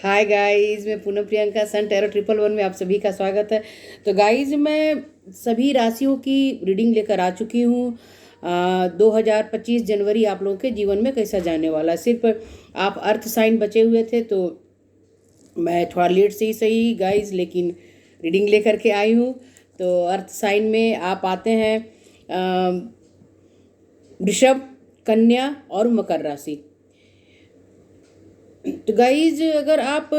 Hi guys, मैं पूनम प्रियंका सन tarot 111 में आप सभी का स्वागत है। तो गाइस, मैं सभी राशियों की रीडिंग लेकर आ चुकी हूँ। 2025 जनवरी आप लोगों के जीवन में कैसा जाने वाला है। सिर्फ आप अर्थ साइन बचे हुए थे, तो मैं थोड़ा लेट से ही सही गाइस, लेकिन रीडिंग लेकर के आई हूँ। तो अर्थ साइन में आप आते हैं वृषभ, कन्या और मकर राशि। तो गाइज, अगर आप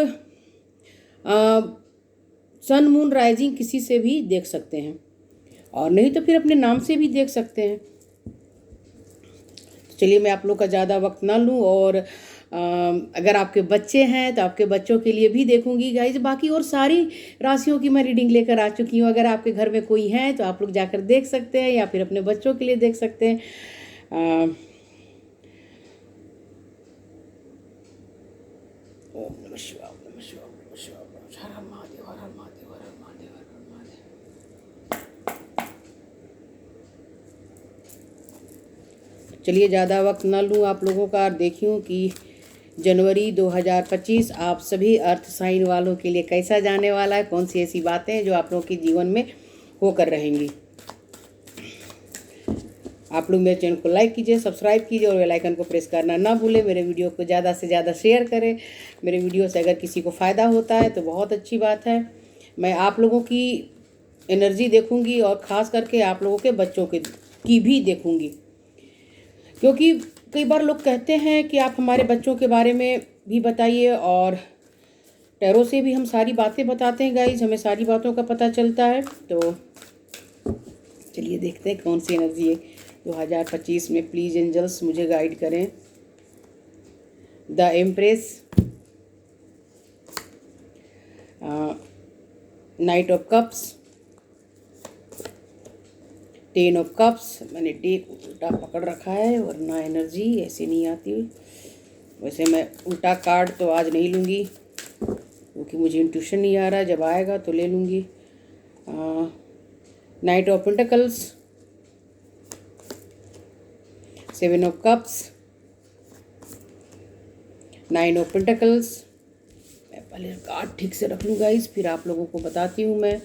सन मून राइजिंग किसी से भी देख सकते हैं, और नहीं तो फिर अपने नाम से भी देख सकते हैं। तो चलिए, मैं आप लोग का ज़्यादा वक्त ना लूँ, और अगर आपके बच्चे हैं तो आपके बच्चों के लिए भी देखूंगी गाइज। बाकी और सारी राशियों की मैं रीडिंग लेकर आ चुकी हूँ। अगर आपके घर में कोई है तो आप लोग जाकर देख सकते हैं, या फिर अपने बच्चों के लिए देख सकते हैं। ओम नमः शिवाय, ओम नमः शिवाय, ओम नमः शिवाय, ओम नमः शिवाय। हर हर महादेव, हर हर महादेव, हर हर महादेव, हर हर महादेव। चलिए, ज़्यादा वक्त ना लूँ आप लोगों का, और देखिए कि जनवरी 2025 आप सभी अर्थ साइन वालों के लिए कैसा जाने वाला है। कौन सी ऐसी बातें हैं जो आप लोगों के जीवन में होकर रहेंगी। आप लोग मेरे चैनल को लाइक कीजिए, सब्सक्राइब कीजिए, और बेल आइकन को प्रेस करना ना भूलें। मेरे वीडियो को ज़्यादा से ज़्यादा शेयर करें। मेरे वीडियो से अगर किसी को फ़ायदा होता है तो बहुत अच्छी बात है। मैं आप लोगों की एनर्जी देखूंगी, और ख़ास करके आप लोगों के बच्चों की भी देखूंगी, क्योंकि कई बार लोग कहते हैं कि आप हमारे बच्चों के बारे में भी बताइए, और टैरो से भी हम सारी बातें बताते हैं गाइज, हमें सारी बातों का पता चलता है। तो चलिए देखते हैं कौन सी एनर्जी है 2025 में। प्लीज़ एंजल्स मुझे गाइड करें। The empress, night of cups, 10 of cups. मैंने डेक उल्टा पकड़ रखा है, वरना एनर्जी ऐसे नहीं आती। वैसे मैं उल्टा कार्ड तो आज नहीं लूँगी, क्योंकि मुझे इंट्यूशन नहीं आ रहा। जब आएगा तो ले लूँगी। Night of pentacles, 7 of cups, 9 of pentacles. मैं पहले कार्ड ठीक से रख लूँ गाइस, फिर आप लोगों को बताती हूँ मैं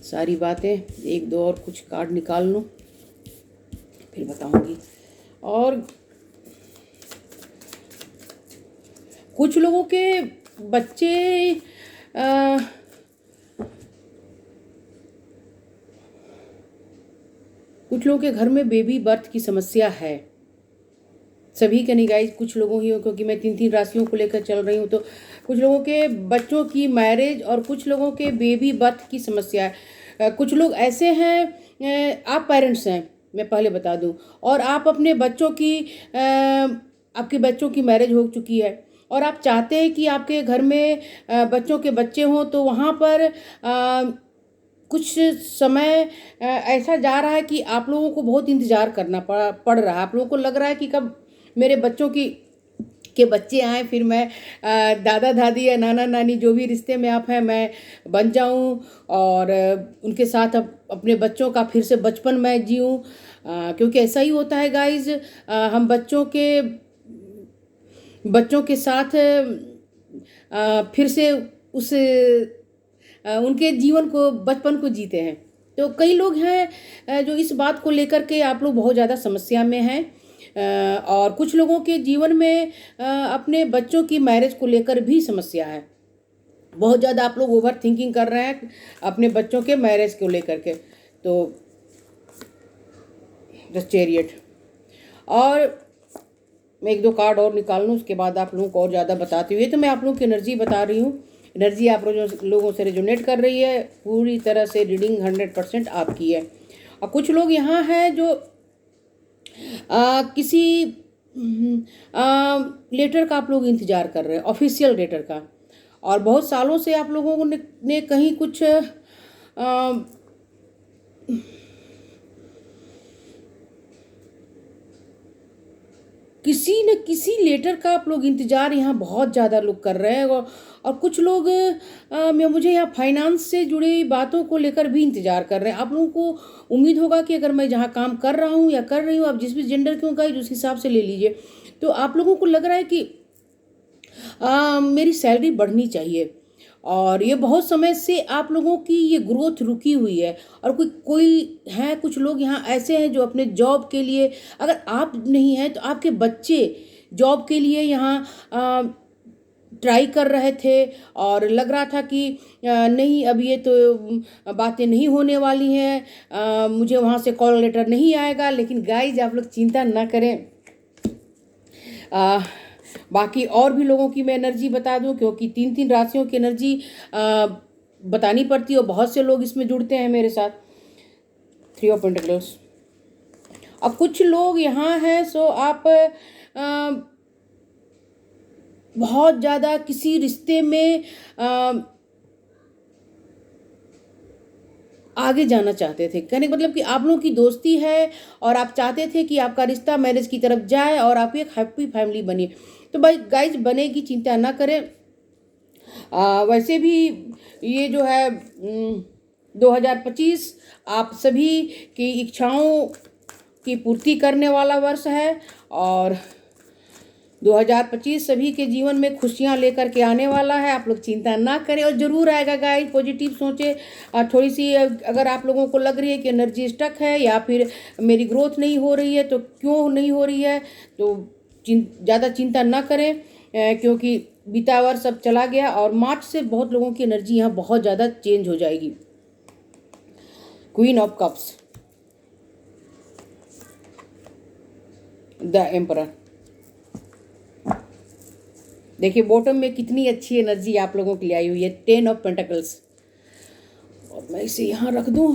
सारी बातें। एक दो और कुछ कार्ड निकाल लूँ, फिर बताऊँगी। और कुछ लोगों के बच्चे कुछ लोगों के घर में बेबी बर्थ की समस्या है। सभी के नहीं गाइस, कुछ लोगों ही हो, क्योंकि मैं 3 राशियों को लेकर चल रही हूँ। तो कुछ लोगों के बच्चों की मैरिज, और कुछ लोगों के बेबी बर्थ की समस्या है। कुछ लोग ऐसे हैं, आप पेरेंट्स हैं, मैं पहले बता दूं, और आप अपने बच्चों की आपके बच्चों की मैरिज हो चुकी है, और आप चाहते हैं कि आपके घर में बच्चों के बच्चे हों। तो वहाँ पर कुछ समय ऐसा जा रहा है कि आप लोगों को बहुत इंतज़ार करना पड़ रहा है। आप लोगों को लग रहा है कि कब मेरे बच्चों के बच्चे आए, फिर मैं दादा दादी या नाना नानी, जो भी रिश्ते में आप हैं, मैं बन जाऊं, और उनके साथ अपने बच्चों का फिर से बचपन मैं जीऊं। क्योंकि ऐसा ही होता है गाइज, हम बच्चों के साथ फिर से उस उनके जीवन को, बचपन को जीते हैं। तो कई लोग हैं जो इस बात को लेकर के आप लोग बहुत ज़्यादा समस्या में हैं। और कुछ लोगों के जीवन में अपने बच्चों की मैरिज को लेकर भी समस्या है। बहुत ज़्यादा आप लोग ओवर थिंकिंग कर रहे हैं अपने बच्चों के मैरिज को लेकर के। तो द चैरियट, और मैं एक दो कार्ड और निकाल लूँ, उसके बाद आप लोगों को और ज़्यादा बताती हुई। तो मैं आप लोगों की एनर्जी बता रही हूँ। एनर्जी आप लोगों से रेजोनेट कर रही है। पूरी तरह से रीडिंग 100% आपकी है। और कुछ लोग यहाँ हैं जो किसी लेटर का आप लोग इंतज़ार कर रहे हैं, ऑफिशियल लेटर का। और बहुत सालों से आप लोगों ने कहीं कुछ किसी न किसी लेटर का आप लोग इंतज़ार यहाँ बहुत ज़्यादा लोग कर रहे हैं। और कुछ लोग मुझे यहाँ फाइनेंस से जुड़ी बातों को लेकर भी इंतज़ार कर रहे हैं। आप लोगों को उम्मीद होगा कि अगर मैं जहाँ काम कर रहा हूँ या कर रही हूँ, आप जिस भी जेंडर के होगा उस हिसाब से ले लीजिए। तो आप लोगों को लग रहा है कि मेरी सैलरी बढ़नी चाहिए। और ये बहुत समय से आप लोगों की ये ग्रोथ रुकी हुई है। और कोई कोई है, कुछ लोग यहाँ ऐसे हैं जो अपने जॉब के लिए, अगर आप नहीं हैं तो आपके बच्चे जॉब के लिए यहाँ ट्राई कर रहे थे। और लग रहा था कि नहीं, अब ये तो बातें नहीं होने वाली हैं, मुझे वहाँ से कॉल लेटर नहीं आएगा। लेकिन गाइज, आप लोग चिंता ना करें। आ, बाकी और भी लोगों की मैं एनर्जी बता दूं, क्योंकि तीन तीन राशियों की एनर्जी बतानी पड़ती है और बहुत से लोग इसमें जुड़ते हैं मेरे साथ। 3 ऑफ पेंटिकल्स। अब कुछ लोग यहाँ हैं, सो आप बहुत ज़्यादा किसी रिश्ते में आगे जाना चाहते थे। कहने का मतलब कि आप लोगों की दोस्ती है और आप चाहते थे कि आपका रिश्ता मैरिज की तरफ जाए और आप एक हैप्पी फैमिली बनिए। तो भाई गाइज, बनेगी, चिंता ना करें। वैसे भी ये जो है 2025 आप सभी की इच्छाओं की पूर्ति करने वाला वर्ष है। और 2025 सभी के जीवन में खुशियां लेकर के आने वाला है। आप लोग चिंता ना करें, और ज़रूर आएगा गाइस। पॉजिटिव सोचें। थोड़ी सी अगर आप लोगों को लग रही है कि एनर्जी स्टक है या फिर मेरी ग्रोथ नहीं हो रही है, तो क्यों नहीं हो रही है, तो ज़्यादा चिंता ना करें, क्योंकि बीता वर्ष अब चला गया और मार्च से बहुत लोगों की एनर्जी यहाँ बहुत ज़्यादा चेंज हो जाएगी। Queen of cups, the emperor. देखिए बॉटम में कितनी अच्छी एनर्जी आप लोगों के लिए आई हुई है। 10 ऑफ पेंटिकल्स। और मैं इसे यहाँ रख दूँ।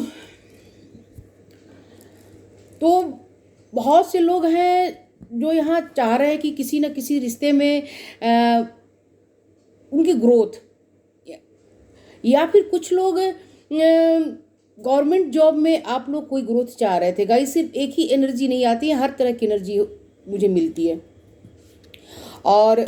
तो बहुत से लोग हैं जो यहाँ चाह रहे हैं कि किसी न किसी रिश्ते में उनकी ग्रोथ, या फिर कुछ लोग गवर्नमेंट जॉब में आप लोग कोई ग्रोथ चाह रहे थे। गाइस, सिर्फ एक ही एनर्जी नहीं आती है, हर तरह की एनर्जी मुझे मिलती है। और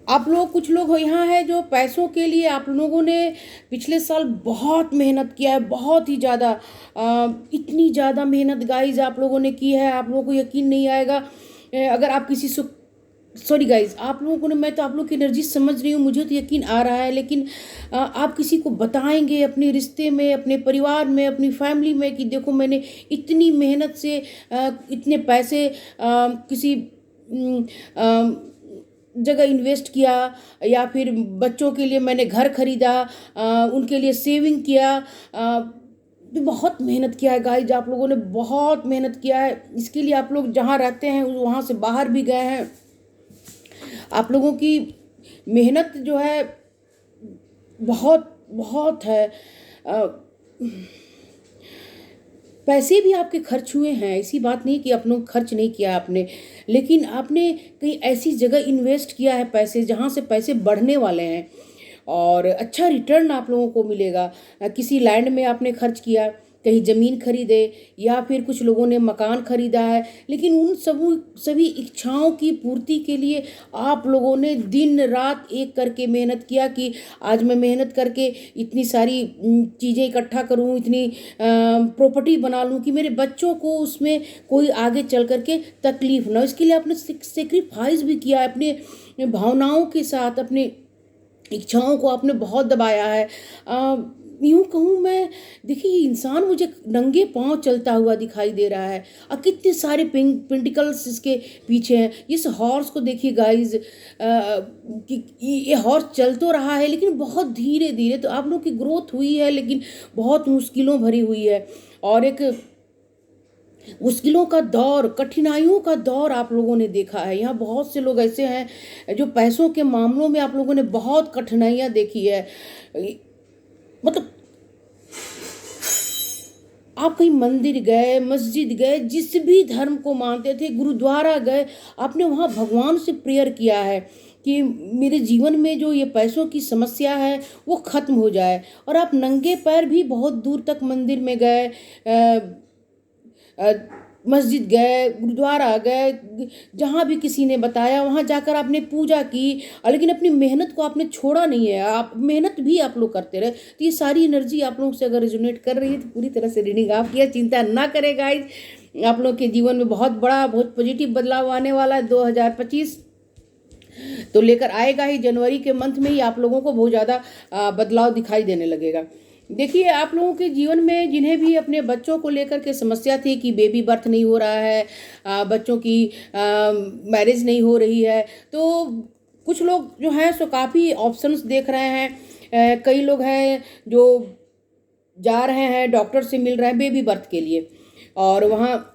आप लोग, कुछ लोग यहाँ है जो पैसों के लिए आप लोगों ने पिछले साल बहुत मेहनत किया है, बहुत ही ज़्यादा, इतनी ज़्यादा मेहनत गाइज आप लोगों ने की है, आप लोगों को यकीन नहीं आएगा। अगर आप किसी सॉरी गाइज, आप लोगों को ने, मैं तो आप लोग की एनर्जी समझ रही हूँ, मुझे तो यकीन आ रहा है, लेकिन आप किसी को बताएंगे अपने रिश्ते में, अपने परिवार में, अपनी फैमिली में कि देखो मैंने इतनी मेहनत से इतने पैसे किसी जगह इन्वेस्ट किया, या फिर बच्चों के लिए मैंने घर खरीदा, उनके लिए सेविंग किया, बहुत मेहनत किया है गाइज। आप लोगों ने बहुत मेहनत किया है। इसके लिए आप लोग जहाँ रहते हैं वहाँ से बाहर भी गए हैं। आप लोगों की मेहनत जो है बहुत बहुत है। पैसे भी आपके खर्च हुए हैं, ऐसी बात नहीं कि अपनों खर्च नहीं किया आपने, लेकिन आपने कहीं ऐसी जगह इन्वेस्ट किया है पैसे, जहाँ से पैसे बढ़ने वाले हैं और अच्छा रिटर्न आप लोगों को मिलेगा। किसी लैंड में आपने खर्च किया, कहीं ज़मीन खरीदे, या फिर कुछ लोगों ने मकान खरीदा है, लेकिन उन सभी इच्छाओं की पूर्ति के लिए आप लोगों ने दिन रात एक करके मेहनत किया कि आज मैं मेहनत करके इतनी सारी चीज़ें इकट्ठा करूं, इतनी प्रॉपर्टी बना लूं कि मेरे बच्चों को उसमें कोई आगे चल करके तकलीफ ना हो। इसके लिए आपने सेक्रीफाइस भी किया, अपने भावनाओं के साथ अपने इच्छाओं को आपने बहुत दबाया है। यूँ कहूँ मैं, देखिए इंसान मुझे नंगे पांव चलता हुआ दिखाई दे रहा है और कितने सारे पेंटिकल्स इसके पीछे हैं। इस हॉर्स को देखिए गाइज, कि ये हॉर्स चल तो रहा है लेकिन बहुत धीरे धीरे। तो आप लोग की ग्रोथ हुई है लेकिन बहुत मुश्किलों भरी हुई है, और एक मुश्किलों का दौर, कठिनाइयों का दौर आप लोगों ने देखा है। यहाँ बहुत से लोग ऐसे हैं जो पैसों के मामलों में आप लोगों ने बहुत कठिनाइयाँ देखी है। मतलब आप कहीं मंदिर गए, मस्जिद गए, जिस भी धर्म को मानते थे, गुरुद्वारा गए, आपने वहाँ भगवान से प्रेयर किया है कि मेरे जीवन में जो ये पैसों की समस्या है वो ख़त्म हो जाए। और आप नंगे पैर भी बहुत दूर तक मंदिर में गए, मस्जिद गए, गुरुद्वारा गए, जहाँ भी किसी ने बताया वहाँ जाकर आपने पूजा की, लेकिन अपनी मेहनत को आपने छोड़ा नहीं है। आप मेहनत भी आप लोग करते रहे। तो ये सारी एनर्जी आप लोगों से अगर रेजोनेट कर रही है तो पूरी तरह से रीडिंग आप किया, चिंता ना करें गाइज। आप लोग के जीवन में बहुत बड़ा, बहुत पॉजिटिव बदलाव आने वाला है 2025। तो लेकर आएगा ही। जनवरी के मंथ में ही आप लोगों को बहुत ज़्यादा बदलाव दिखाई देने लगेगा। देखिए, आप लोगों के जीवन में जिन्हें भी अपने बच्चों को लेकर के समस्या थी कि बेबी बर्थ नहीं हो रहा है, बच्चों की मैरिज नहीं हो रही है, तो कुछ लोग जो हैं सो काफ़ी ऑप्शंस देख रहे हैं। कई लोग हैं जो जा रहे हैं, डॉक्टर से मिल रहे हैं बेबी बर्थ के लिए, और वहाँ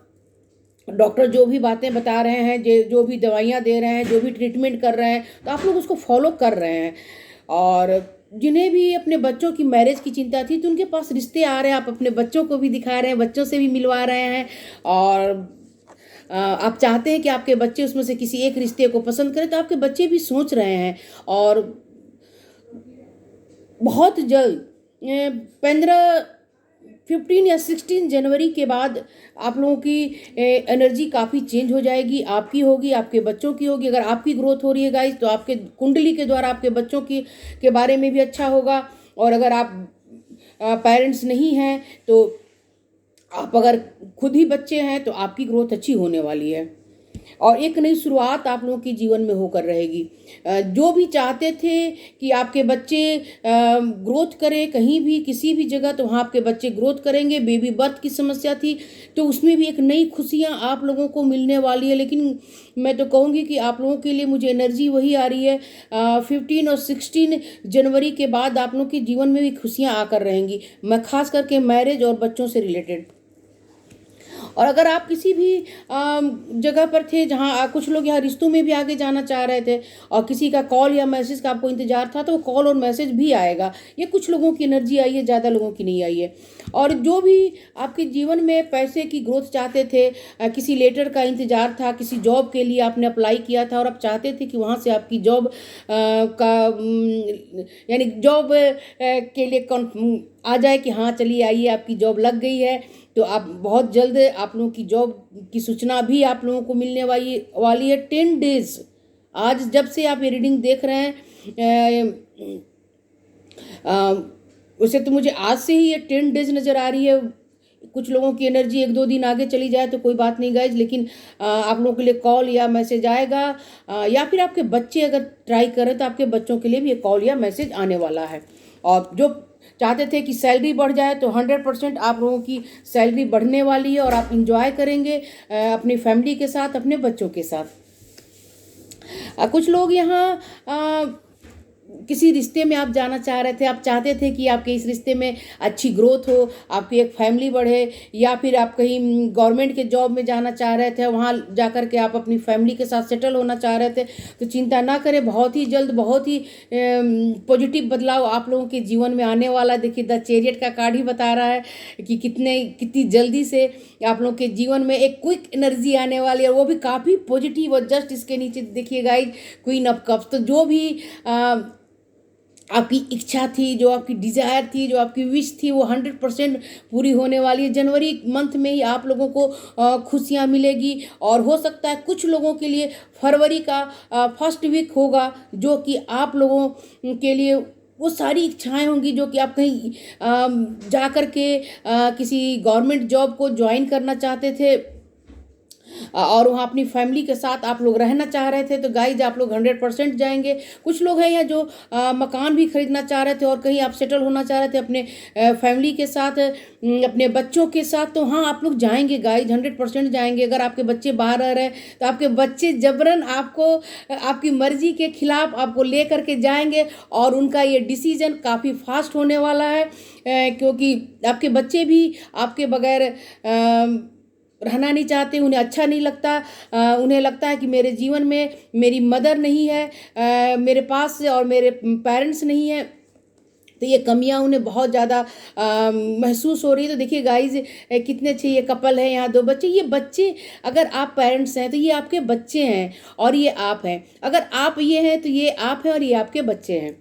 डॉक्टर जो भी बातें बता रहे हैं, जो भी दवाइयाँ दे रहे हैं, जो भी ट्रीटमेंट कर रहे हैं, तो आप लोग उसको फॉलो कर रहे हैं। और जिन्हें भी अपने बच्चों की मैरिज की चिंता थी, तो उनके पास रिश्ते आ रहे हैं, आप अपने बच्चों को भी दिखा रहे हैं, बच्चों से भी मिलवा रहे हैं। और आप चाहते हैं कि आपके बच्चे उसमें से किसी एक रिश्ते को पसंद करें, तो आपके बच्चे भी सोच रहे हैं। और बहुत जल्द 15 या 16 जनवरी के बाद आप लोगों की एनर्जी काफ़ी चेंज हो जाएगी। आपकी होगी, आपके बच्चों की होगी। अगर आपकी ग्रोथ हो रही है गाइस, तो आपके कुंडली के द्वारा आपके बच्चों की के बारे में भी अच्छा होगा। और अगर आप पेरेंट्स नहीं हैं, तो आप अगर खुद ही बच्चे हैं, तो आपकी ग्रोथ अच्छी होने वाली है और एक नई शुरुआत आप लोगों के जीवन में होकर रहेगी। जो भी चाहते थे कि आपके बच्चे ग्रोथ करें कहीं भी किसी भी जगह, तो वहाँ आपके बच्चे ग्रोथ करेंगे। बेबी बर्थ की समस्या थी, तो उसमें भी एक नई खुशियाँ आप लोगों को मिलने वाली है। लेकिन मैं तो कहूँगी कि आप लोगों के लिए मुझे एनर्जी वही आ रही है। 15 और 16 जनवरी के बाद आप लोगों के जीवन में भी खुशियाँ आकर रहेंगी। मैं खास करके मैरिज और बच्चों से रिलेटेड। और अगर आप किसी भी जगह पर थे जहाँ कुछ लोग यहाँ रिश्तों में भी आगे जाना चाह रहे थे और किसी का कॉल या मैसेज का आपको इंतजार था, तो वो कॉल और मैसेज भी आएगा। ये कुछ लोगों की एनर्जी आई है, ज़्यादा लोगों की नहीं आई है। और जो भी आपके जीवन में पैसे की ग्रोथ चाहते थे, किसी लेटर का इंतजार था, किसी जॉब के लिए आपने अप्लाई किया था और आप चाहते थे कि वहाँ से आपकी जॉब का यानी जॉब के लिए आ जाए कि हाँ चलिए आइए आपकी जॉब लग गई है, तो आप बहुत जल्द आप लोगों की जॉब की सूचना भी आप लोगों को मिलने वाली है। 10 डेज, आज जब से आप ये रीडिंग देख रहे हैं, उसे तो मुझे आज से ही ये 10 डेज नज़र आ रही है। कुछ लोगों की एनर्जी 1-2 दिन आगे चली जाए तो कोई बात नहीं गाइज, लेकिन आप लोगों के लिए कॉल या मैसेज आएगा। या फिर आपके बच्चे अगर ट्राई करें तो आपके बच्चों के लिए भी ये कॉल या मैसेज आने वाला है। और जो चाहते थे कि सैलरी बढ़ जाए, तो 100% आप लोगों की सैलरी बढ़ने वाली है और आप इंजॉय करेंगे अपनी फैमिली के साथ, अपने बच्चों के साथ। कुछ लोग यहाँ किसी रिश्ते में आप जाना चाह रहे थे, आप चाहते थे कि आपके इस रिश्ते में अच्छी ग्रोथ हो, आपकी एक फैमिली बढ़े, या फिर आप कहीं गवर्नमेंट के जॉब में जाना चाह रहे थे, वहाँ जा कर के आप अपनी फैमिली के साथ सेटल होना चाह रहे थे, तो चिंता ना करें, बहुत ही जल्द बहुत ही पॉजिटिव बदलाव आप लोगों के जीवन में आने वाला। देखिए, द चैरियट का कार्ड ही बता रहा है कि कितनी जल्दी से आप लोगों के जीवन में एक क्विक एनर्जी आने वाली है, और वो भी काफ़ी पॉजिटिव। और जस्ट इसके नीचे देखिए गाइज, क्वीन ऑफ कप्स। तो जो भी आपकी इच्छा थी, जो आपकी डिज़ायर थी, जो आपकी विश थी, वो 100% पूरी होने वाली है। जनवरी मंथ में ही आप लोगों को खुशियाँ मिलेगी। और हो सकता है कुछ लोगों के लिए फरवरी का फर्स्ट वीक होगा, जो कि आप लोगों के लिए वो सारी इच्छाएं होंगी जो कि आप कहीं जा कर के किसी गवर्नमेंट जॉब को ज्वाइन करना चाहते थे और वहाँ अपनी फैमिली के साथ आप लोग रहना चाह रहे थे, तो गाइज आप लोग 100% जाएंगे। कुछ लोग हैं यहाँ जो मकान भी खरीदना चाह रहे थे और कहीं आप सेटल होना चाह रहे थे अपने फैमिली के साथ, अपने बच्चों के साथ, तो हाँ आप लोग जाएंगे गाइज, 100% जाएंगे। अगर आपके बच्चे बाहर रह रहे हैं तो आपके बच्चे जबरन आपको आपकी मर्जी के खिलाफ आपको ले करके जाएंगे और उनका ये डिसीजन काफ़ी फास्ट होने वाला है, क्योंकि आपके बच्चे भी आपके बगैर रहना नहीं चाहते, उन्हें अच्छा नहीं लगता। उन्हें लगता है कि मेरे जीवन में मेरी मदर नहीं है, मेरे पास और मेरे पेरेंट्स नहीं है, तो ये कमियां उन्हें बहुत ज़्यादा महसूस हो रही है। तो देखिए गाइज, कितने अच्छे ये कपल है, यहाँ 2 बच्चे। ये बच्चे, अगर आप पेरेंट्स हैं तो ये आपके बच्चे हैं और ये आप हैं। अगर आप ये हैं तो ये आप हैं और ये आपके बच्चे हैं।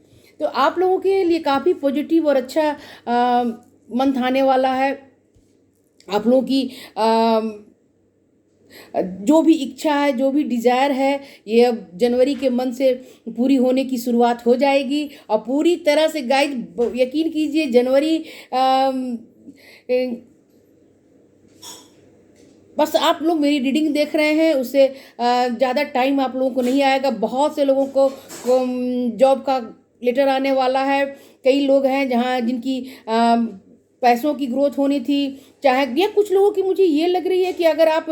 तो आप लोगों के लिए काफ़ी पॉजिटिव और अच्छा मंथ आने वाला है। आप लोगों की जो भी इच्छा है, जो भी डिज़ायर है, ये अब जनवरी के मंथ से पूरी होने की शुरुआत हो जाएगी। और पूरी तरह से गाइज यकीन कीजिए, जनवरी बस आप लोग मेरी रीडिंग देख रहे हैं, उससे ज़्यादा टाइम आप लोगों को नहीं आएगा। बहुत से लोगों को जॉब का लेटर आने वाला है। कई लोग हैं जहाँ जिनकी पैसों की ग्रोथ होनी थी, चाहे या कुछ लोगों की मुझे ये लग रही है कि अगर आप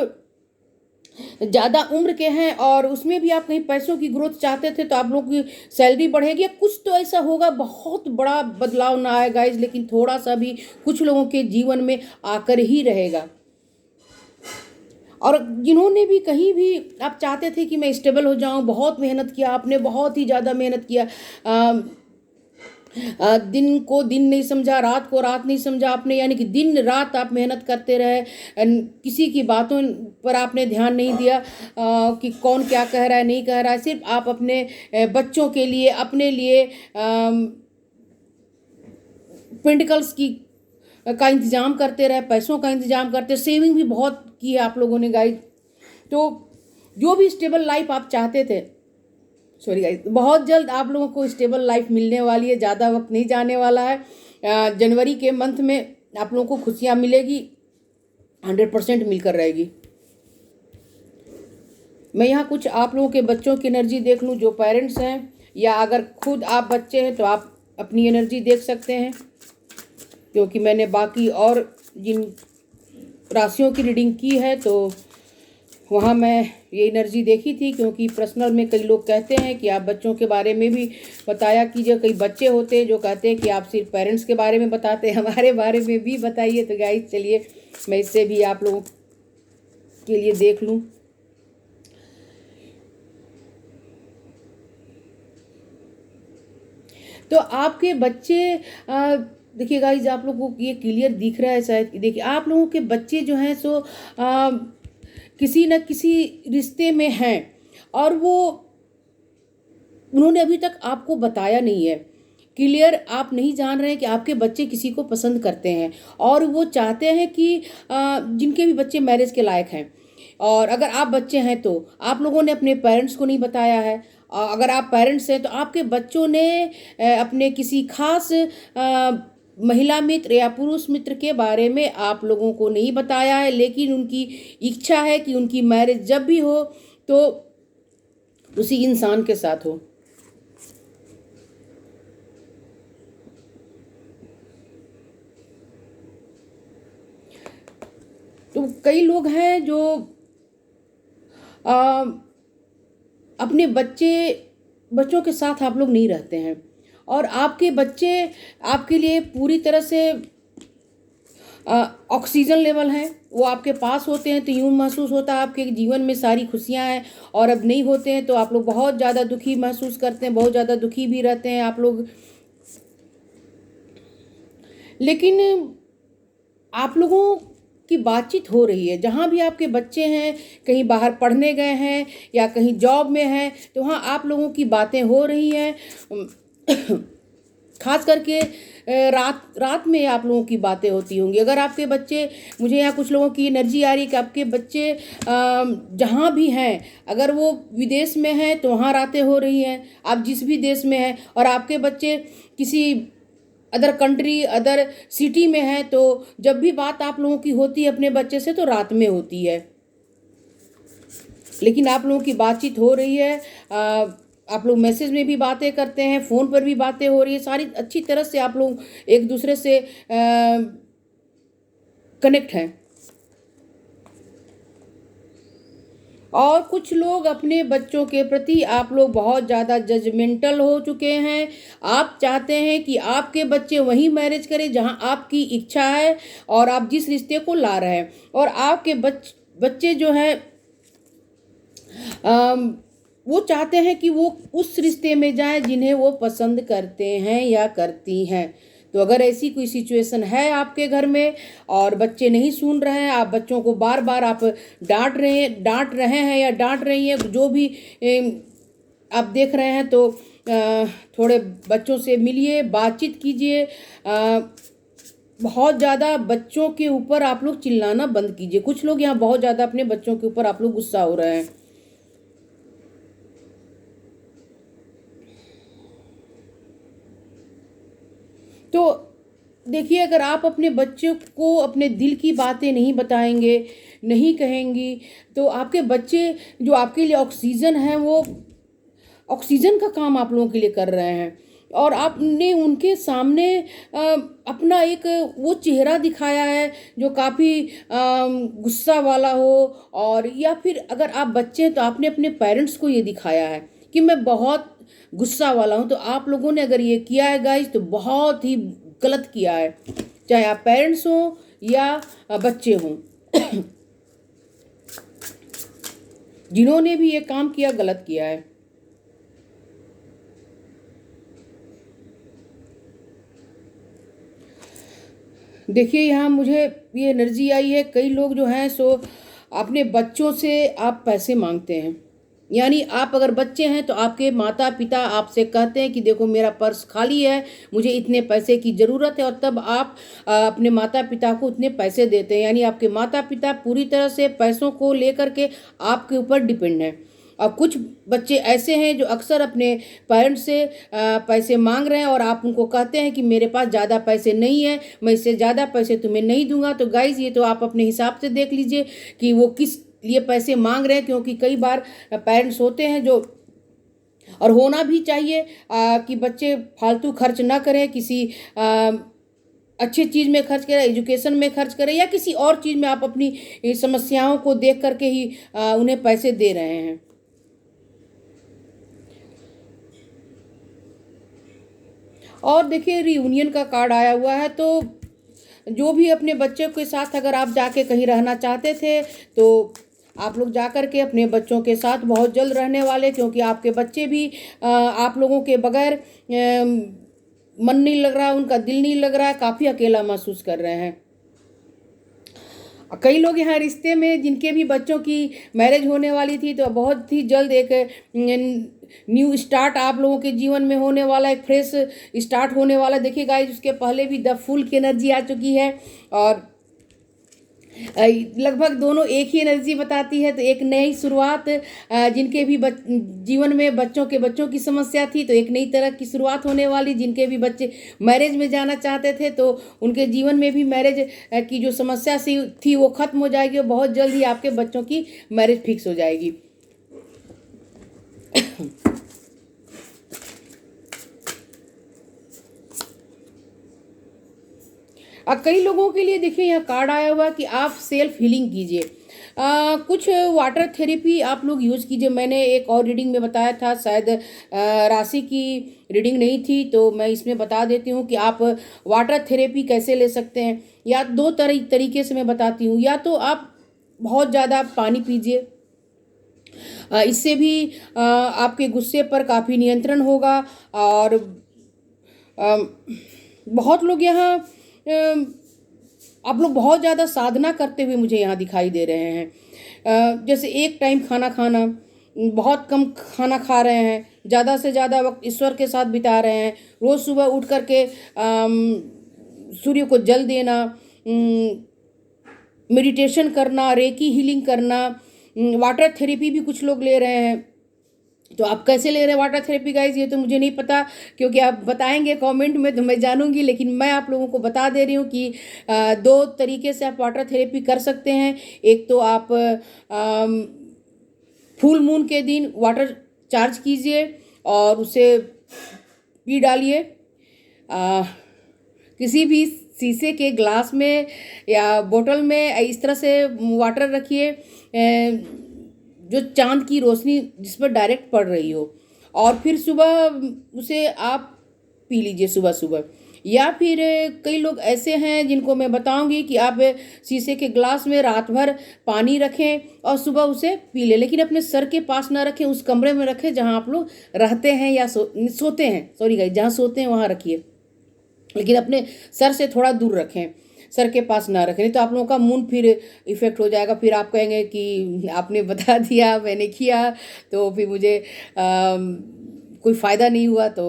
ज़्यादा उम्र के हैं और उसमें भी आप कहीं पैसों की ग्रोथ चाहते थे तो आप लोगों की सैलरी बढ़ेगी या कुछ तो ऐसा होगा। बहुत बड़ा बदलाव ना आए गाइज, लेकिन थोड़ा सा भी कुछ लोगों के जीवन में आकर ही रहेगा। और जिन्होंने भी कहीं भी आप चाहते थे कि मैं स्टेबल हो जाऊं, बहुत मेहनत किया आपने, बहुत ही ज़्यादा मेहनत किया, दिन को दिन नहीं समझा, रात को रात नहीं समझा आपने, यानी कि दिन रात आप मेहनत करते रहे। किसी की बातों पर आपने ध्यान नहीं दिया कि कौन क्या कह रहा है नहीं कह रहा है। सिर्फ आप अपने बच्चों के लिए, अपने लिए पेंटिकल्स की का इंतज़ाम करते रहे, पैसों का इंतज़ाम करते, सेविंग भी बहुत की है आप लोगों ने गाइज। तो जो भी स्टेबल लाइफ आप चाहते थे, सॉरी गाइज, बहुत जल्द आप लोगों को स्टेबल लाइफ मिलने वाली है। ज़्यादा वक्त नहीं जाने वाला है। जनवरी के मंथ में आप लोगों को खुशियाँ मिलेगी, 100% मिलकर रहेगी। मैं यहाँ कुछ आप लोगों के बच्चों की एनर्जी देख लूँ, जो पेरेंट्स हैं, या अगर खुद आप बच्चे हैं तो आप अपनी एनर्जी देख सकते हैं, क्योंकि मैंने बाकी और जिन राशियों की रीडिंग की है तो वहाँ मैं ये एनर्जी देखी थी। क्योंकि पर्सनल में कई लोग कहते हैं कि आप बच्चों के बारे में भी बताया कीजिए। कई बच्चे होते हैं जो कहते हैं कि आप सिर्फ पेरेंट्स के बारे में बताते हैं, हमारे बारे में भी बताइए। तो गाइस चलिए मैं इससे भी आप लोगों के लिए देख लूँ। तो आपके बच्चे देखिए गाइज, आप लोगों को ये क्लियर दिख रहा है शायद। देखिए आप लोगों के बच्चे जो हैं सो किसी न किसी रिश्ते में हैं, और वो उन्होंने अभी तक आपको बताया नहीं है। क्लियर आप नहीं जान रहे हैं कि आपके बच्चे किसी को पसंद करते हैं, और वो चाहते हैं कि जिनके भी बच्चे मैरिज के लायक हैं, और अगर आप बच्चे हैं तो आप लोगों ने अपने पेरेंट्स को नहीं बताया है। अगर आप पेरेंट्स हैं तो आपके बच्चों ने अपने किसी खास महिला मित्र या पुरुष मित्र के बारे में आप लोगों को नहीं बताया है, लेकिन उनकी इच्छा है कि उनकी मैरिज जब भी हो तो उसी इंसान के साथ हो। तो कई लोग हैं जो आ, अपने बच्चों के साथ आप लोग नहीं रहते हैं, और आपके बच्चे आपके लिए पूरी तरह से ऑक्सीजन लेवल हैं। वो आपके पास होते हैं तो यूँ महसूस होता है आपके जीवन में सारी खुशियां हैं, और अब नहीं होते हैं तो आप लोग बहुत ज़्यादा दुखी महसूस करते हैं, बहुत ज़्यादा दुखी भी रहते हैं आप लोग। लेकिन आप लोगों की बातचीत हो रही है, जहाँ भी आपके बच्चे हैं, कहीं बाहर पढ़ने गए हैं या कहीं जॉब में हैं, तो वहाँ आप लोगों की बातें हो रही हैं। खास करके रात में आप लोगों की बातें होती होंगी। अगर आपके बच्चे, मुझे यहाँ कुछ लोगों की एनर्जी आ रही है कि आपके बच्चे जहाँ भी हैं, अगर वो विदेश में हैं तो वहाँ रातें हो रही हैं, आप जिस भी देश में हैं, और आपके बच्चे किसी अदर कंट्री, अदर सिटी में है, तो जब भी बात आप लोगों की होती है अपने बच्चे से तो रात में होती है। लेकिन आप लोगों की बातचीत हो रही है, आप लोग मैसेज में भी बातें करते हैं, फ़ोन पर भी बातें हो रही है, सारी अच्छी तरह से आप लोग एक दूसरे से कनेक्ट हैं। और कुछ लोग अपने बच्चों के प्रति आप लोग बहुत ज़्यादा जजमेंटल हो चुके हैं। आप चाहते हैं कि आपके बच्चे वहीं मैरिज करें जहां आपकी इच्छा है और आप जिस रिश्ते को ला रहे हैं, और आपके बच्चे जो है वो चाहते हैं कि वो उस रिश्ते में जाएं जिन्हें वो पसंद करते हैं या करती हैं। तो अगर ऐसी कोई सिचुएशन है आपके घर में और बच्चे नहीं सुन रहे हैं, आप बच्चों को बार बार आप डांट रहे हैं या डांट रही हैं, जो भी आप देख रहे हैं, तो थोड़े बच्चों से मिलिए, बातचीत कीजिए। बहुत ज़्यादा बच्चों के ऊपर आप लोग चिल्लाना बंद कीजिए। कुछ लोग यहाँ बहुत ज़्यादा अपने बच्चों के ऊपर आप लोग गुस्सा हो रहे हैं। तो देखिए, अगर आप अपने बच्चे को अपने दिल की बातें नहीं बताएंगे, नहीं कहेंगी तो आपके बच्चे जो आपके लिए ऑक्सीजन है वो ऑक्सीजन का काम आप लोगों के लिए कर रहे हैं। और आपने उनके सामने अपना एक वो चेहरा दिखाया है जो काफ़ी गुस्सा वाला हो। और या फिर अगर आप बच्चे हैं तो आपने अपने पेरेंट्स को ये दिखाया है कि मैं बहुत गुस्सा वाला हूँ। तो आप लोगों ने अगर ये किया है गाइस तो बहुत ही गलत किया है, चाहे आप पेरेंट्स हों या बच्चे हों। जिन्होंने भी ये काम किया गलत किया है। देखिए यहाँ मुझे ये एनर्जी आई है, कई लोग जो हैं सो अपने बच्चों से आप पैसे मांगते हैं। यानी आप अगर बच्चे हैं तो आपके माता पिता आपसे कहते हैं कि देखो मेरा पर्स खाली है, मुझे इतने पैसे की ज़रूरत है, और तब आप अपने माता पिता को उतने पैसे देते हैं। यानी आपके माता पिता पूरी तरह से पैसों को लेकर के आपके ऊपर डिपेंड है। और कुछ बच्चे ऐसे हैं जो अक्सर अपने पेरेंट्स से पैसे मांग रहे हैं और आप उनको कहते हैं कि मेरे पास ज़्यादा पैसे नहीं है, मैं इससे ज़्यादा पैसे तुम्हें नहीं दूंगा। तो गाइज ये तो आप अपने हिसाब से देख लीजिए कि वो किस लिए पैसे मांग रहे हैं, क्योंकि कई बार पेरेंट्स होते हैं जो, और होना भी चाहिए कि बच्चे फालतू खर्च ना करें, किसी अच्छी चीज़ में खर्च करें, एजुकेशन में खर्च करें या किसी और चीज़ में आप अपनी समस्याओं को देख करके ही उन्हें पैसे दे रहे हैं। और देखिए रियूनियन का कार्ड आया हुआ है, तो जो भी अपने बच्चों के साथ अगर आप जाके कहीं रहना चाहते थे तो आप लोग जा कर के अपने बच्चों के साथ बहुत जल्द रहने वाले, क्योंकि आपके बच्चे भी आप लोगों के बगैर मन नहीं लग रहा, उनका दिल नहीं लग रहा है, काफ़ी अकेला महसूस कर रहे हैं। कई लोग यहाँ रिश्ते में जिनके भी बच्चों की मैरिज होने वाली थी, तो बहुत ही जल्द एक न्यू स्टार्ट आप लोगों के जीवन में होने वाला, एक फ्रेश स्टार्ट होने वाला। देखिए गाइस उसके पहले भी द फुल की एनर्जी आ चुकी है और लगभग दोनों एक ही एनर्जी बताती है। तो एक नई शुरुआत, जिनके भी जीवन में बच्चों की समस्या थी तो एक नई तरह की शुरुआत होने वाली। जिनके भी बच्चे मैरिज में जाना चाहते थे तो उनके जीवन में भी मैरिज की जो समस्या थी वो खत्म हो जाएगी और बहुत जल्द ही आपके बच्चों की मैरिज फिक्स हो जाएगी। कई लोगों के लिए देखिए यहाँ कार्ड आया हुआ कि आप सेल्फ हीलिंग कीजिए। कुछ वाटर थेरेपी आप लोग यूज़ कीजिए। मैंने एक और रीडिंग में बताया था, शायद राशि की रीडिंग नहीं थी, तो मैं इसमें बता देती हूँ कि आप वाटर थेरेपी कैसे ले सकते हैं। या दो तरीके से मैं बताती हूँ। या तो आप बहुत ज़्यादा पानी पीजिए, इससे भी आपके गुस्से पर काफ़ी नियंत्रण होगा। और बहुत लोग यहाँ आप लोग बहुत ज़्यादा साधना करते हुए मुझे यहाँ दिखाई दे रहे हैं। जैसे एक टाइम खाना खाना, बहुत कम खाना खा रहे हैं, ज़्यादा से ज़्यादा वक्त ईश्वर के साथ बिता रहे हैं, रोज़ सुबह उठ करके सूर्य को जल देना, मेडिटेशन करना, रेकी हीलिंग करना, वाटर थेरेपी भी कुछ लोग ले रहे हैं। तो आप कैसे ले रहे हैं वाटर थेरेपी गाइज, ये तो मुझे नहीं पता, क्योंकि आप बताएंगे कमेंट में तो मैं जानूंगी। लेकिन मैं आप लोगों को बता दे रही हूँ कि दो तरीके से आप वाटर थेरेपी कर सकते हैं। एक तो आप फुल मून के दिन वाटर चार्ज कीजिए और उसे पी डालिए। किसी भी शीशे के ग्लास में या बोतल में इस तरह से वाटर रखिए जो चांद की रोशनी जिस पर डायरेक्ट पड़ रही हो, और फिर सुबह उसे आप पी लीजिए सुबह सुबह। या फिर कई लोग ऐसे हैं जिनको मैं बताऊंगी कि आप शीशे के ग्लास में रात भर पानी रखें और सुबह उसे पी लें, लेकिन अपने सर के पास ना रखें, उस कमरे में रखें जहां आप लोग रहते हैं या सोते हैं, सॉरी गाइस, जहाँ सोते हैं वहाँ रखिए, लेकिन अपने सर से थोड़ा दूर रखें, सर के पास ना रखें, नहीं तो आप लोगों का मूड फिर इफ़ेक्ट हो जाएगा। फिर आप कहेंगे कि आपने बता दिया, मैंने किया, तो फिर मुझे कोई फ़ायदा नहीं हुआ। तो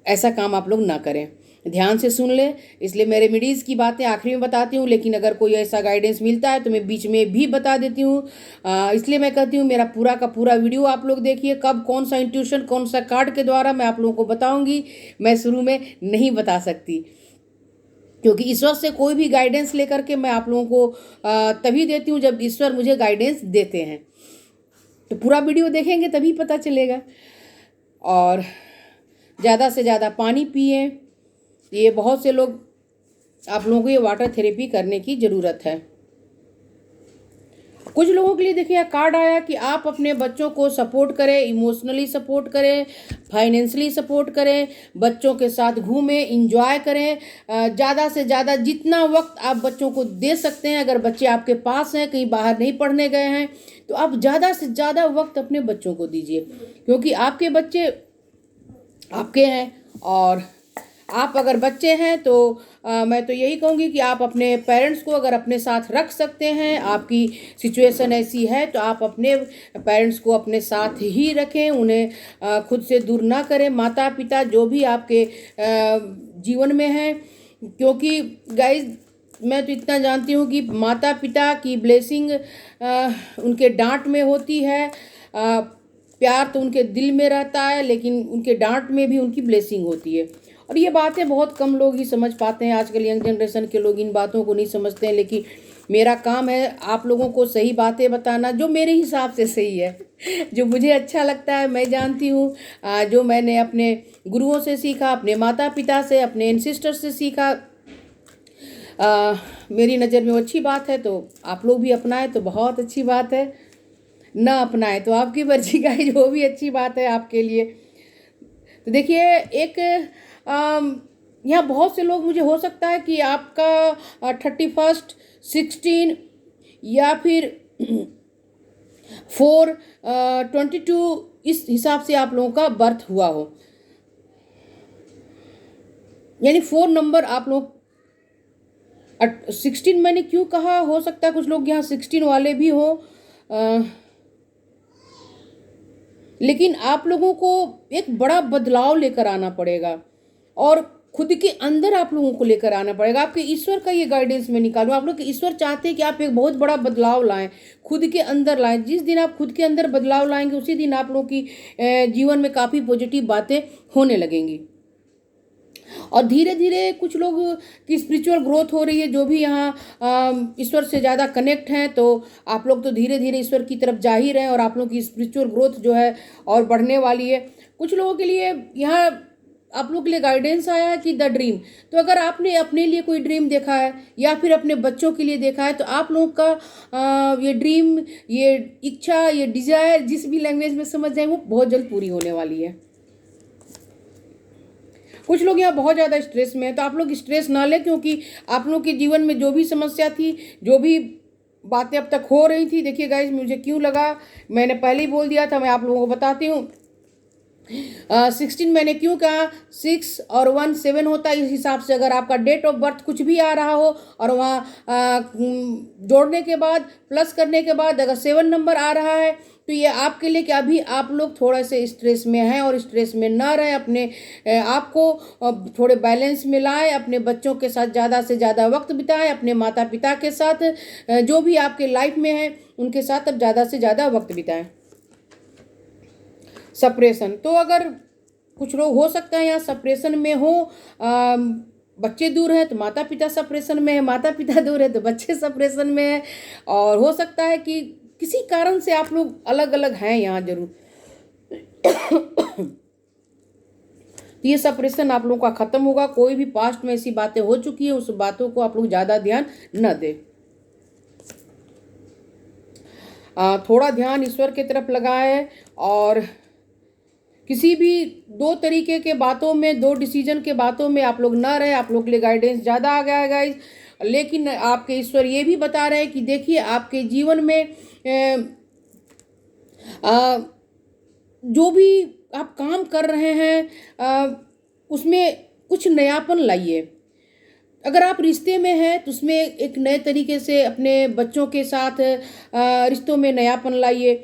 ऐसा काम आप लोग ना करें, ध्यान से सुन लें। इसलिए मेरे रेमेडीज़ की बातें आखिरी में बताती हूँ, लेकिन अगर कोई ऐसा गाइडेंस मिलता है तो मैं बीच में भी बता देती हूँ। इसलिए मैं कहती हूँ मेरा पूरा का पूरा वीडियो आप लोग देखिए, कब कौन सा इंट्यूशन कौन सा कार्ड के द्वारा मैं आप लोगों को बताऊँगी, मैं शुरू में नहीं बता सकती। क्योंकि ईश्वर से कोई भी गाइडेंस लेकर के मैं आप लोगों को तभी देती हूँ जब ईश्वर मुझे गाइडेंस देते हैं। तो पूरा वीडियो देखेंगे तभी पता चलेगा। और ज़्यादा से ज़्यादा पानी पिए। ये बहुत से लोग, आप लोगों को ये वाटर थेरेपी करने की ज़रूरत है। कुछ लोगों के लिए देखिए कार्ड आया कि आप अपने बच्चों को सपोर्ट करें, इमोशनली सपोर्ट करें, फाइनेंशियली सपोर्ट करें, बच्चों के साथ घूमें, इंजॉय करें। ज़्यादा से ज़्यादा जितना वक्त आप बच्चों को दे सकते हैं, अगर बच्चे आपके पास हैं, कहीं बाहर नहीं पढ़ने गए हैं, तो आप ज़्यादा से ज़्यादा वक्त अपने बच्चों को दीजिए, क्योंकि आपके बच्चे आपके हैं। और आप अगर बच्चे हैं तो मैं तो यही कहूँगी कि आप अपने पेरेंट्स को अगर अपने साथ रख सकते हैं, आपकी सिचुएशन ऐसी है तो आप अपने पेरेंट्स को अपने साथ ही रखें, उन्हें खुद से दूर ना करें। माता पिता जो भी आपके जीवन में हैं, क्योंकि गाइज मैं तो इतना जानती हूँ कि माता पिता की ब्लेसिंग उनके डांट में होती है। प्यार तो उनके दिल में रहता है, लेकिन उनके डांट में भी उनकी ब्लेसिंग होती है। और ये बातें बहुत कम लोग ही समझ पाते हैं। आजकल यंग जनरेशन के लोग इन बातों को नहीं समझते हैं, लेकिन मेरा काम है आप लोगों को सही बातें बताना, जो मेरे हिसाब से सही है, जो मुझे अच्छा लगता है, मैं जानती हूँ, जो मैंने अपने गुरुओं से सीखा, अपने माता पिता से, अपने एंसेस्टर से सीखा। मेरी नज़र में वो अच्छी बात है, तो आप लोग भी अपनाएं तो बहुत अच्छी बात है, ना अपनाएं तो आपकी मर्जी का है, जो भी अच्छी बात है आपके लिए। तो देखिए एक यहाँ बहुत से लोग, मुझे हो सकता है कि आपका 31, 16 या फिर 4/22 इस हिसाब से आप लोगों का बर्थ हुआ हो, यानी 4 नंबर आप लोग 16 मैंने क्यों कहा, हो सकता है कुछ लोग यहाँ 16 वाले भी हो, लेकिन आप लोगों को एक बड़ा बदलाव लेकर आना पड़ेगा और खुद के अंदर आप लोगों को लेकर आना पड़ेगा। आपके ईश्वर का ये गाइडेंस मैं निकालूँ, आप लोग ईश्वर चाहते हैं कि आप एक बहुत बड़ा बदलाव लाएं, खुद के अंदर लाएं। जिस दिन आप खुद के अंदर बदलाव लाएंगे, उसी दिन आप लोगों की जीवन में काफ़ी पॉजिटिव बातें होने लगेंगी। और धीरे धीरे कुछ लोग की स्पिरिचुअल ग्रोथ हो रही है, जो भी यहाँ ईश्वर से ज़्यादा कनेक्ट हैं, तो आप लोग तो धीरे धीरे ईश्वर की तरफ जा ही रहे हैं और आप लोग की स्पिरिचुअल ग्रोथ जो है और बढ़ने वाली है। कुछ लोगों के लिए यहाँ आप लोग के लिए गाइडेंस आया है कि द ड्रीम। तो अगर आपने अपने लिए कोई ड्रीम देखा है या फिर अपने बच्चों के लिए देखा है, तो आप लोगों का ये ड्रीम, ये इच्छा, ये डिजायर, जिस भी लैंग्वेज में समझ जाए, वो बहुत जल्द पूरी होने वाली है। कुछ लोग यहाँ बहुत ज़्यादा स्ट्रेस में हैं, तो आप लोग स्ट्रेस ना लें, क्योंकि आप लोग के जीवन में जो भी समस्या थी, जो भी बातें अब तक हो रही थी, देखिए गाइज मुझे क्यों लगा, मैंने पहले ही बोल दिया था, मैं आप लोगों को बताती हूँ। 16 मैंने क्यों कहा, 6 और 1 7 होता है। इस हिसाब से अगर आपका डेट ऑफ बर्थ कुछ भी आ रहा हो और वहाँ जोड़ने के बाद, प्लस करने के बाद अगर 7 नंबर आ रहा है, तो ये आपके लिए कि अभी आप लोग थोड़ा से स्ट्रेस में हैं, और स्ट्रेस में ना रहें, अपने आप को थोड़े बैलेंस में लाएं, अपने बच्चों के साथ ज़्यादा से ज़्यादा वक्त बिताएं, अपने माता पिता के साथ, जो भी आपके लाइफ में है उनके साथ अब ज़्यादा से ज़्यादा वक्त बिताएं। सप्रेशन, तो अगर कुछ लोग हो सकता है यहाँ सप्रेशन में हो, बच्चे दूर हैं तो माता पिता सप्रेशन में है, माता पिता दूर है तो बच्चे सप्रेशन में है, और हो सकता है कि किसी कारण से आप लोग अलग अलग हैं यहाँ जरूर। तो ये सप्रेशन आप लोगों का खत्म होगा। कोई भी पास्ट में ऐसी बातें हो चुकी है, उस बातों को आप लोग ज़्यादा ध्यान न दें। थोड़ा ध्यान ईश्वर की तरफ लगाएं, और किसी भी 2 तरीके के बातों में, 2 डिसीजन के बातों में आप लोग ना रहे। आप लोग के लिए गाइडेंस ज़्यादा आ गया है गाइज, लेकिन आपके ईश्वर ये भी बता रहे हैं कि देखिए आपके जीवन में जो भी आप काम कर रहे हैं उसमें कुछ नयापन लाइए। अगर आप रिश्ते में हैं तो उसमें एक नए तरीके से अपने बच्चों के साथ रिश्तों में नयापन लाइए।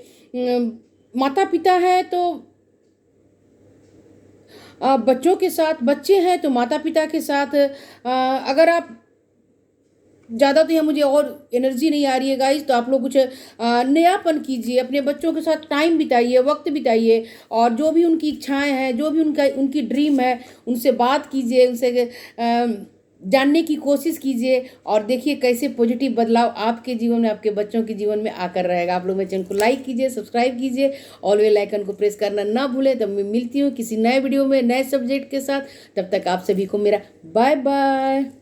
माता पिता हैं तो बच्चों के साथ, बच्चे हैं तो माता पिता के साथ, अगर आप ज़्यादा, तो यहाँ मुझे और एनर्जी नहीं आ रही है गाइज, तो आप लोग कुछ नयापन कीजिए, अपने बच्चों के साथ टाइम बिताइए, वक्त बिताइए, और जो भी उनकी इच्छाएं हैं, जो भी उनकी ड्रीम है, उनसे बात कीजिए, उनसे जानने की कोशिश कीजिए और देखिए कैसे पॉजिटिव बदलाव आपके जीवन में, आपके बच्चों के जीवन में आकर रहेगा। आप लोग मेरे चैनल को लाइक कीजिए, सब्सक्राइब कीजिए, ऑल बेल आइकन को प्रेस करना ना भूलें। तब मैं मिलती हूँ किसी नए वीडियो में नए सब्जेक्ट के साथ। तब तक आप सभी को मेरा बाय बाय।